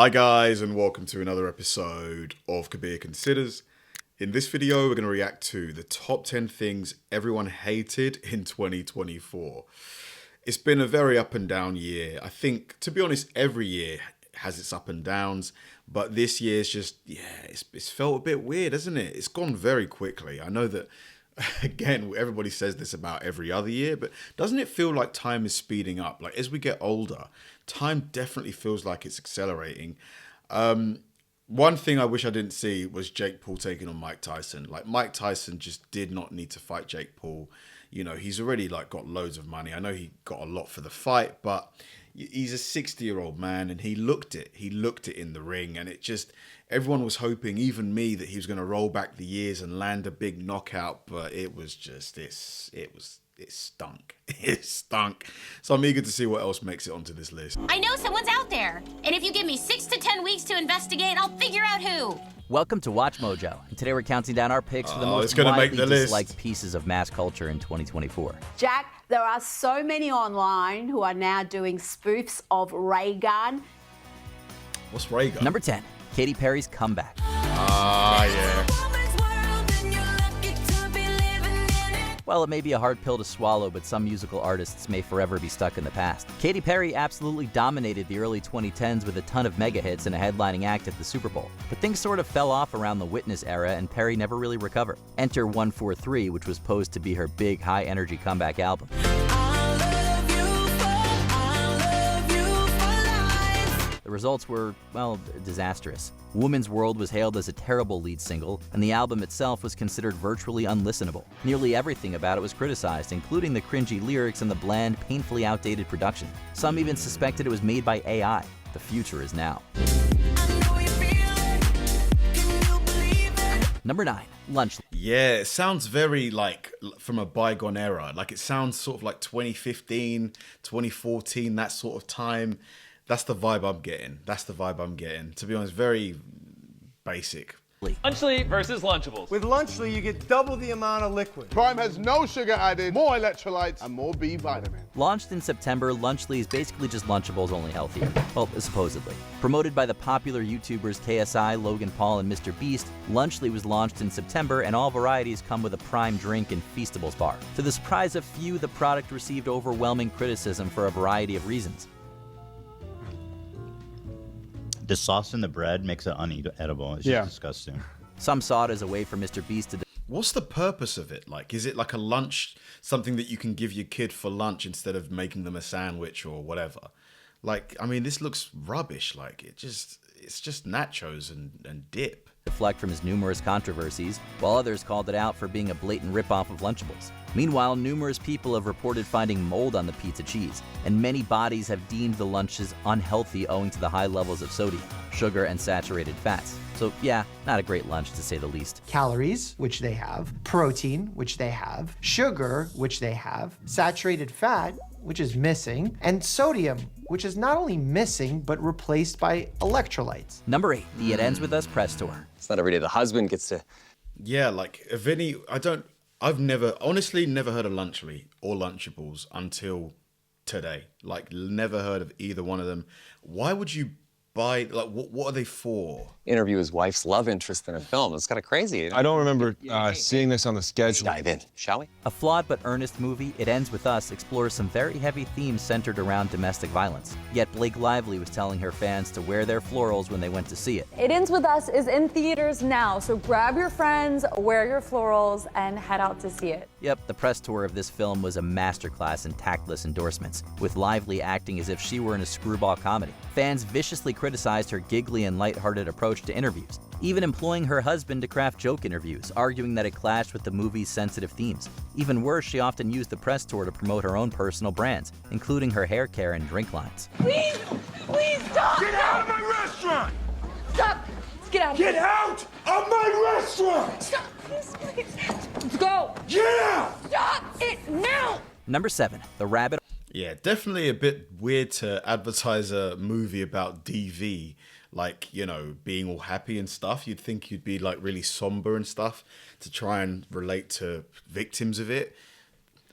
Hi guys, and welcome to another episode of Kabir Considers. In this video, we're going to react to the top 10 things everyone hated in 2024. It's been a very up and down year. I think, to be honest, every year has its up and downs, but this year's just, it's felt a bit weird, hasn't it? It's gone very quickly. I know that, again, everybody says this about every other year, but doesn't it feel like time is speeding up? Like, as we get older, time definitely feels like it's accelerating. One thing I wish I didn't see was Jake Paul taking on Mike Tyson. Like, Mike Tyson just did not need to fight Jake Paul. You know, he's already got loads of money. I know he got a lot for the fight, but he's a 60-year-old man, and he looked it in the ring, and it just, everyone was hoping, even me, that he was going to roll back the years and land a big knockout, but it was just, it stunk. It stunk. So I'm eager to see what else makes it onto this list. I know someone's out there, and if you give me 6 to 10 weeks to investigate, I'll figure out who. Welcome to Watch Mojo, and today we're counting down our picks for the most widely disliked pieces of mass culture in 2024. Jack, there are so many online who are now doing spoofs of Raygun. What's Raygun? Number 10, Katy Perry's comeback. Ah, yeah. While it may be a hard pill to swallow, but some musical artists may forever be stuck in the past. Katy Perry absolutely dominated the early 2010s with a ton of mega hits and a headlining act at the Super Bowl. But things sort of fell off around the Witness era, and Perry never really recovered. Enter 143, which was posed to be her big, high-energy comeback album. The results were, well, disastrous. Woman's World was hailed as a terrible lead single, and the album itself was considered virtually unlistenable. Nearly everything about it was criticized, including the cringy lyrics and the bland, painfully outdated production. Some even suspected it was made by AI. The future is now. Number 9, Lunch. Yeah, it sounds very from a bygone era. Like, it sounds sort of like 2015, 2014, that sort of time. That's the vibe I'm getting. To be honest, very basic. Lunchly versus Lunchables. With Lunchly, you get double the amount of liquid. Prime has no sugar added, more electrolytes, and more B vitamin. Launched in September, Lunchly is basically just Lunchables, only healthier. Well, supposedly. Promoted by the popular YouTubers KSI, Logan Paul, and Mr. Beast, Lunchly was launched in September, and all varieties come with a Prime drink and Feastables bar. To the surprise of few, the product received overwhelming criticism for a variety of reasons. The sauce in the bread makes it unedible. It's just disgusting. Some saw it as a way for Mr. Beast to... What's the purpose of it? Like, is it like a lunch, something that you can give your kid for lunch instead of making them a sandwich or whatever? Like, I mean, this looks rubbish. Like, it's just nachos and dip. Deflect from his numerous controversies, while others called it out for being a blatant ripoff of Lunchables. Meanwhile, numerous people have reported finding mold on the pizza cheese, and many bodies have deemed the lunches unhealthy owing to the high levels of sodium, sugar, and saturated fats. So yeah, not a great lunch to say the least. Calories, which they have, protein, which they have, sugar, which they have, saturated fat, which is missing, and sodium, which is not only missing, but replaced by electrolytes. Number 8, the It Ends With Us press tour. It's not every day the husband gets to... Yeah, like, I've honestly never heard of Lunchly or Lunchables until today. Like, never heard of either one of them. Why would you buy, like, what are they for? Interview his wife's love interest in a film. It's kind of crazy. I don't remember seeing this on the schedule. Dive in, shall we? A flawed but earnest movie, It Ends With Us explores some very heavy themes centered around domestic violence. Yet Blake Lively was telling her fans to wear their florals when they went to see it. It Ends With Us is in theaters now, so grab your friends, wear your florals, and head out to see it. Yep, the press tour of this film was a masterclass in tactless endorsements, with Lively acting as if she were in a screwball comedy. Fans viciously criticized her giggly and lighthearted approach to interviews, even employing her husband to craft joke interviews, arguing that it clashed with the movie's sensitive themes. Even worse, she often used the press tour to promote her own personal brands, including her hair care and drink lines. Please stop! Get out of my restaurant! Stop! Let's get out of here. Get out of my restaurant! Stop, please. Let's go. Get out! Stop it now! Number 7, The Rabbit. Yeah, definitely a bit weird to advertise a movie about DV, like, you know, being all happy and stuff. You'd think you'd be like really somber and stuff to try and relate to victims of it.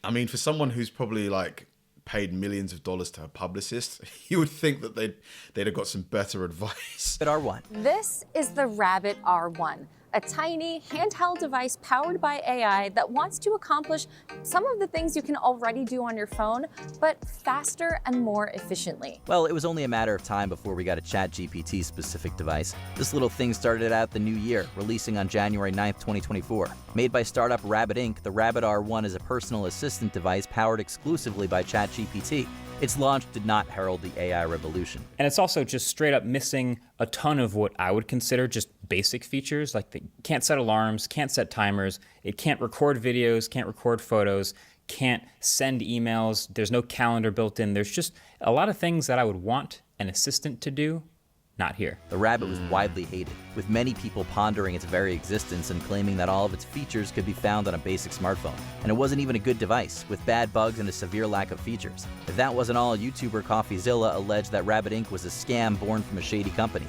I mean, for someone who's probably like paid millions of dollars to her publicist, you would think that they'd have got some better advice. Rabbit R1. This is the Rabbit R1, a tiny handheld device powered by AI that wants to accomplish some of the things you can already do on your phone, but faster and more efficiently. Well, it was only a matter of time before we got a ChatGPT specific device. This little thing started out the new year, releasing on January 9th, 2024. Made by startup Rabbit Inc., the Rabbit R1 is a personal assistant device powered exclusively by ChatGPT. Its launch did not herald the AI revolution. And it's also just straight up missing a ton of what I would consider just basic features, like it can't set alarms, can't set timers, it can't record videos, can't record photos, can't send emails, there's no calendar built in. There's just a lot of things that I would want an assistant to do, not here. The Rabbit was widely hated, with many people pondering its very existence and claiming that all of its features could be found on a basic smartphone. And it wasn't even a good device, with bad bugs and a severe lack of features. If that wasn't all, YouTuber CoffeeZilla alleged that Rabbit Inc. was a scam born from a shady company.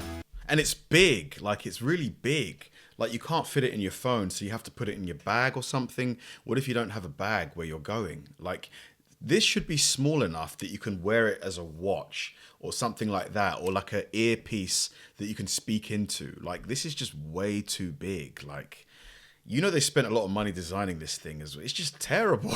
And it's big, like it's really big. Like you can't fit it in your phone, so you have to put it in your bag or something. What if you don't have a bag where you're going? Like, this should be small enough that you can wear it as a watch or something like that, or like an earpiece that you can speak into. Like, this is just way too big. Like, you know, they spent a lot of money designing this thing as well. It's just terrible.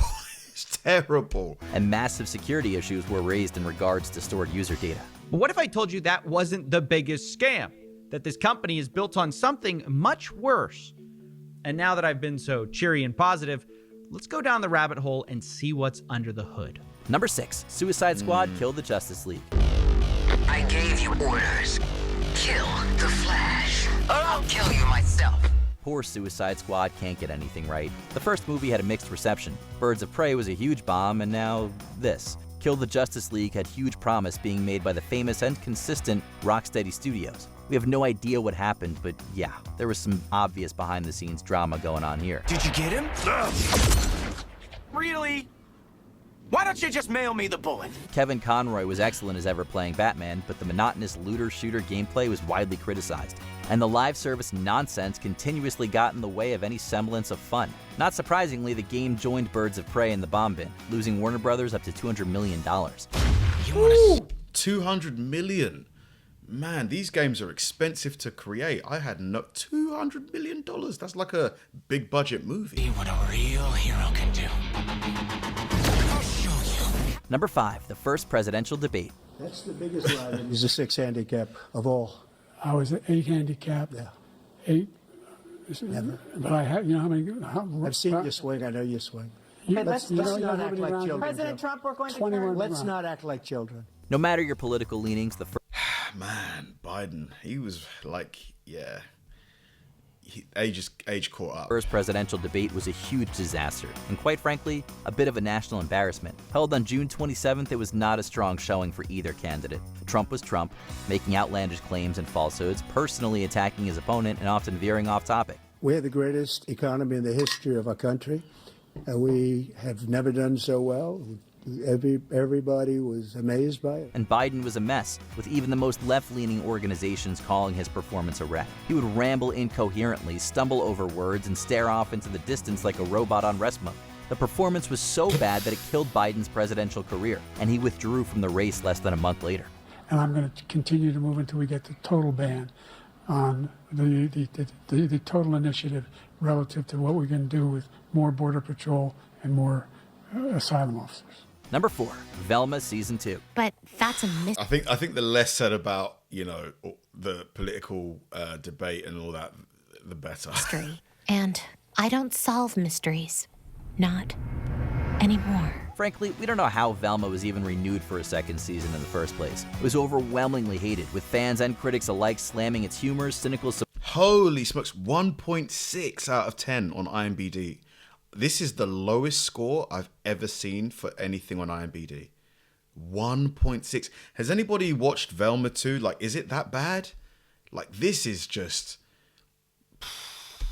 It's terrible. And massive security issues were raised in regards to stored user data. But what if I told you that wasn't the biggest scam? That this company is built on something much worse? And now that I've been so cheery and positive, let's go down the rabbit hole and see what's under the hood. Number 6, Suicide Squad killed the Justice League. I gave you orders. Kill the Flash, or I'll kill you myself. Poor Suicide Squad can't get anything right. The first movie had a mixed reception. Birds of Prey was a huge bomb, and now this. Kill the Justice League had huge promise, being made by the famous and consistent Rocksteady Studios. We have no idea what happened, but yeah, there was some obvious behind-the-scenes drama going on here. Did you get him? Really? Why don't you just mail me the bullet? Kevin Conroy was excellent as ever playing Batman, but the monotonous looter-shooter gameplay was widely criticized. And the live service nonsense continuously got in the way of any semblance of fun. Not surprisingly, the game joined Birds of Prey in the bomb bin, losing Warner Brothers up to $200 million. Ooh, $200 million. Man, these games are expensive to create. I had no $200 million. That's like a big budget movie. See what a real hero can do. I'll show you. Number 5, the first presidential debate. That's the biggest ride. He's a 6 handicap of all. I was an 8 handicap. Yeah. 8. Never. But I had, you know how many? I've seen you swing. I know you swing. Hey, let's not act like children. President Trump, we're going to let's not act like children. No matter your political leanings, the first... Man, Biden, he was like, yeah, age caught up. First presidential debate was a huge disaster, and quite frankly, a bit of a national embarrassment. Held on June 27th, it was not a strong showing for either candidate. Trump was Trump, making outlandish claims and falsehoods, personally attacking his opponent, and often veering off topic. We have the greatest economy in the history of our country, and we have never done so well. Everybody was amazed by it. And Biden was a mess, with even the most left-leaning organizations calling his performance a wreck. He would ramble incoherently, stumble over words, and stare off into the distance like a robot on rest mode. The performance was so bad that it killed Biden's presidential career, and he withdrew from the race less than a month later. And I'm going to continue to move until we get the total ban on the total initiative relative to what we can do with more Border Patrol and more asylum officers. Number 4, Velma Season 2. But that's a I think the less said about, you know, the political debate and all that, the better. mystery. And I don't solve mysteries. Not anymore. Frankly, we don't know how Velma was even renewed for a second season in the first place. It was overwhelmingly hated, with fans and critics alike slamming its humor, cynical... Holy smokes, 1.6 out of 10 on IMDb. This is the lowest score I've ever seen for anything on IMDb. 1.6. Has anybody watched Velma 2? Like, is it that bad? Like, this is just...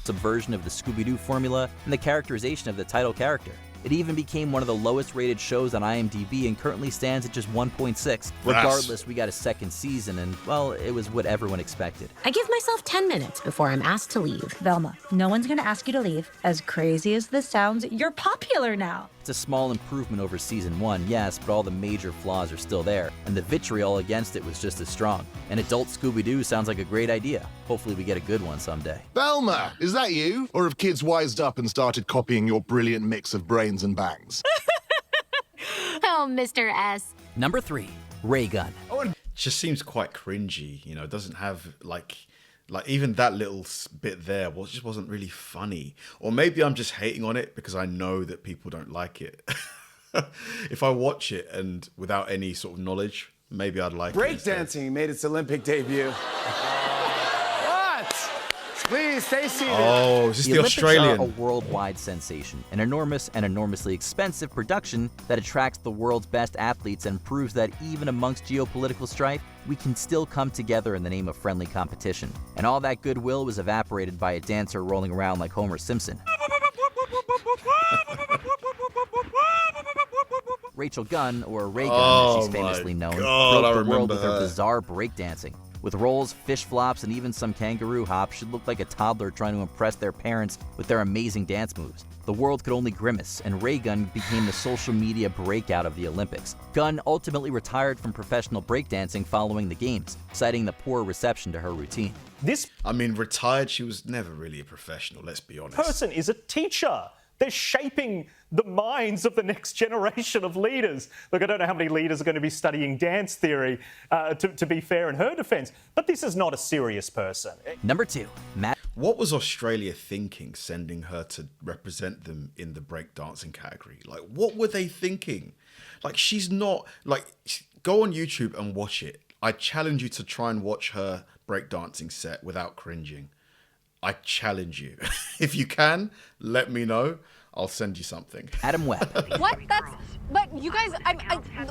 subversion of the Scooby-Doo formula and the characterization of the title character. It even became one of the lowest rated shows on IMDb and currently stands at just 1.6. Regardless, we got a second season and, well, it was what everyone expected. I give myself 10 minutes before I'm asked to leave. Velma, no one's gonna ask you to leave. As crazy as this sounds, you're popular now. It's a small improvement over season 1, yes, but all the major flaws are still there, and the vitriol against it was just as strong. An adult Scooby-Doo sounds like a great idea. Hopefully we get a good one someday. Velma, is that you? Or have kids wised up and started copying your brilliant mix of brains and bangs? Oh, Mr. S. Number 3, Raygun. Just seems quite cringy, you know, it doesn't have like even that little bit there just wasn't really funny. Or maybe I'm just hating on it because I know that people don't like it. If I watch it and without any sort of knowledge, maybe I'd like it. Breakdancing made its Olympic debut. Please, stay seated. Oh, is this the Olympics Australian? Are a worldwide sensation, an enormous and enormously expensive production that attracts the world's best athletes and proves that even amongst geopolitical strife, we can still come together in the name of friendly competition. And all that goodwill was evaporated by a dancer rolling around like Homer Simpson. Rachel Gunn, or Raygun as she's famously known, broke the world with her bizarre breakdancing. With rolls, fish flops, and even some kangaroo hops, she looked like a toddler trying to impress their parents with their amazing dance moves. The world could only grimace, and Raygun became the social media breakout of the Olympics. Gunn ultimately retired from professional breakdancing following the games, citing the poor reception to her routine. Retired, she was never really a professional, let's be honest. Person is a teacher. They're shaping the minds of the next generation of leaders. Look, I don't know how many leaders are going to be studying dance theory, to be fair in her defence, but this is not a serious person. Number 2, Matt. What was Australia thinking sending her to represent them in the breakdancing category? Like, what were they thinking? Like, she's not, like, go on YouTube and watch it. I challenge you to try and watch her breakdancing set without cringing. I challenge you. If you can, let me know. I'll send you something. Adam Webb. What? But you guys,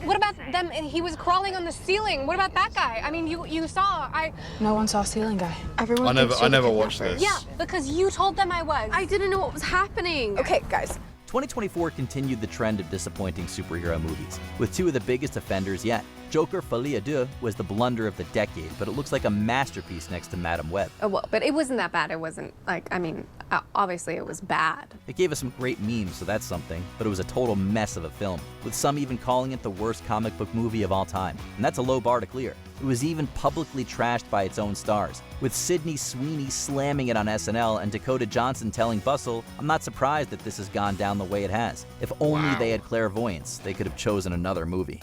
what about them? He was crawling on the ceiling. What about that guy? I mean, you saw, No one saw ceiling guy. Everyone I never watched this. Yeah, because you told them I was. I didn't know what was happening. Okay, guys. 2024 continued the trend of disappointing superhero movies, with 2 of the biggest offenders yet. Joker Folie à Deux was the blunder of the decade, but it looks like a masterpiece next to Madame Web. Oh, well, but it wasn't that bad. It wasn't, obviously it was bad. It gave us some great memes, so that's something, but it was a total mess of a film, with some even calling it the worst comic book movie of all time. And that's a low bar to clear. It was even publicly trashed by its own stars, with Sydney Sweeney slamming it on SNL and Dakota Johnson telling Bustle, "I'm not surprised that this has gone down the way it has. If only they had clairvoyance, they could have chosen another movie."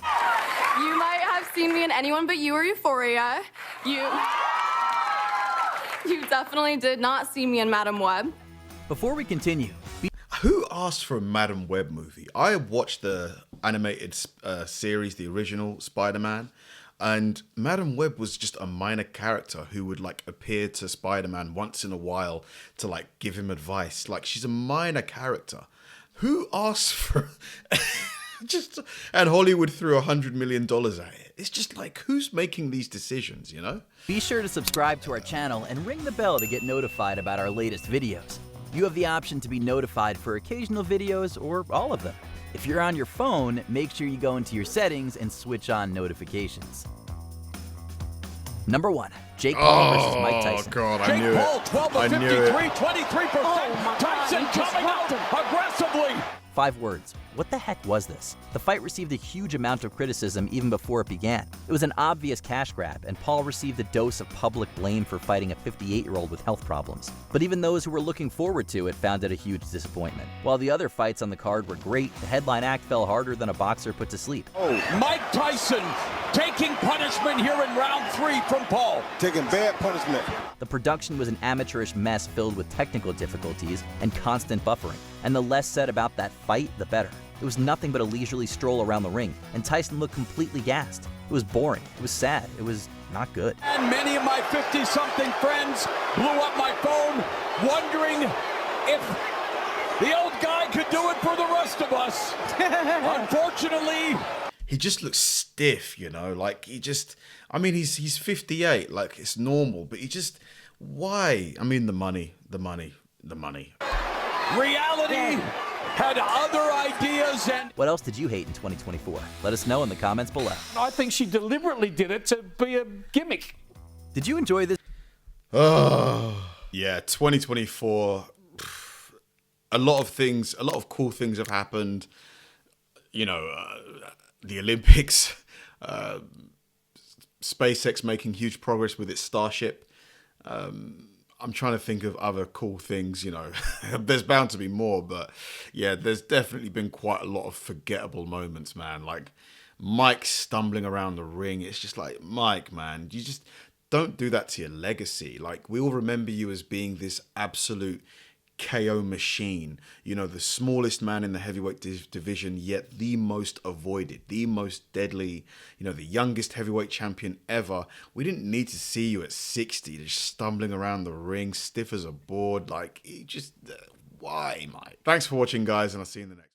You might have seen me in Anyone But You or Euphoria. You definitely did not see me in Madame Web. Before we continue, who asked for a Madame Web movie? I watched the animated series, the original Spider-Man, and Madame Web was just a minor character who would like appear to Spider-Man once in a while to like give him advice. Like, she's a minor character. Who asked for and Hollywood threw $100 million at it. It's just like, who's making these decisions, you know? Be sure to subscribe to our channel and ring the bell to get notified about our latest videos. You have the option to be notified for occasional videos or all of them. If you're on your phone, make sure you go into your settings and switch on notifications. Number 1, Jake Paul versus Mike Tyson. Oh God, I knew it. Jake Paul, 12 of 53, 23%. Tyson coming out aggressively. 5 words. What the heck was this? The fight received a huge amount of criticism even before it began. It was an obvious cash grab, and Paul received a dose of public blame for fighting a 58-year-old with health problems. But even those who were looking forward to it found it a huge disappointment. While the other fights on the card were great, the headline act fell harder than a boxer put to sleep. Mike Tyson taking punishment here in round 3 from Paul. Taking bad punishment. The production was an amateurish mess filled with technical difficulties and constant buffering. And the less said about that fight, the better. It was nothing but a leisurely stroll around the ring, and Tyson looked completely gassed. It was boring. It was sad. It was not good. And many of my 50-something friends blew up my phone wondering if the old guy could do it for the rest of us. Unfortunately, he just looks stiff, you know, like he's 58, like it's normal, but why? I mean, the money. Reality had other ideas and... What else did you hate in 2024? Let us know in the comments below. I think she deliberately did it to be a gimmick. Did you enjoy this? Yeah, 2024, a lot of cool things have happened. the Olympics, SpaceX making huge progress with its Starship. I'm trying to think of other cool things, There's bound to be more, but yeah, there's definitely been quite a lot of forgettable moments, man. Like Mike stumbling around the ring. It's just like, Mike, man, you just don't do that to your legacy. Like, we all remember you as being this absolute KO machine, the smallest man in the heavyweight division, yet the most avoided, the most deadly, the youngest heavyweight champion ever. We didn't need to see you at 60 just stumbling around the ring, stiff as a board. Like, why, Mike? Thanks for watching, guys, and I'll see you in the next.